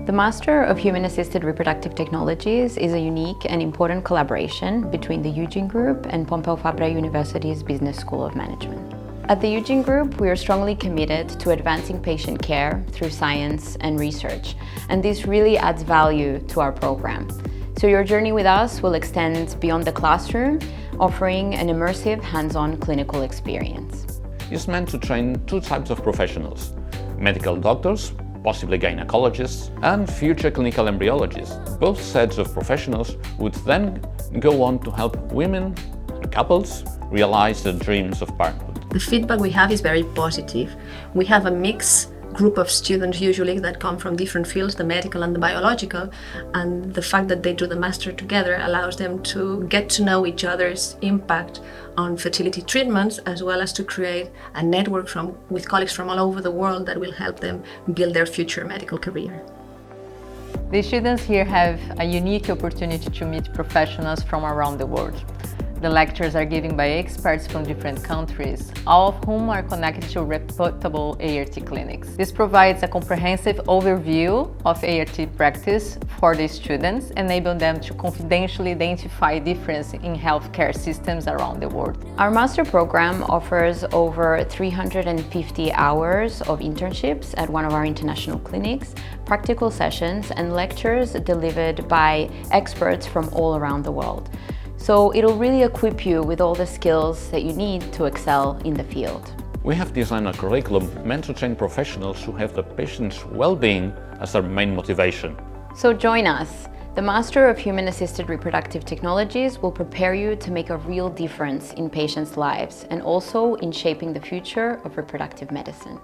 The Master of Human Assisted Reproductive Technologies is a unique and important collaboration between the Eugin Group and Pompeu Fabra University's Business School of Management. At the Eugin Group, we are strongly committed to advancing patient care through science and research, and this really adds value to our program. So your journey with us will extend beyond the classroom, offering an immersive, hands-on clinical experience. It's meant to train two types of professionals: medical doctors, possibly gynecologists, and future clinical embryologists. Both sets of professionals would then go on to help women and couples realize their dreams of parenthood. The feedback we have is very positive. We have a mixed group of students usually that come from different fields, the medical and the biological, and the fact that they do the master together allows them to get to know each other's impact on fertility treatments, as well as to create a network with colleagues from all over the world that will help them build their future medical career. The students here have a unique opportunity to meet professionals from around the world. The lectures are given by experts from different countries, all of whom are connected to reputable ART clinics. This provides a comprehensive overview of ART practice for the students, enabling them to confidentially identify differences in healthcare systems around the world. Our master program offers over 350 hours of internships at one of our international clinics, practical sessions, and lectures delivered by experts from all around the world. So it'll really equip you with all the skills that you need to excel in the field. We have designed a curriculum meant to train professionals who have the patient's well-being as their main motivation. So join us. The Master of Human Assisted Reproductive Technologies will prepare you to make a real difference in patients' lives and also in shaping the future of reproductive medicine.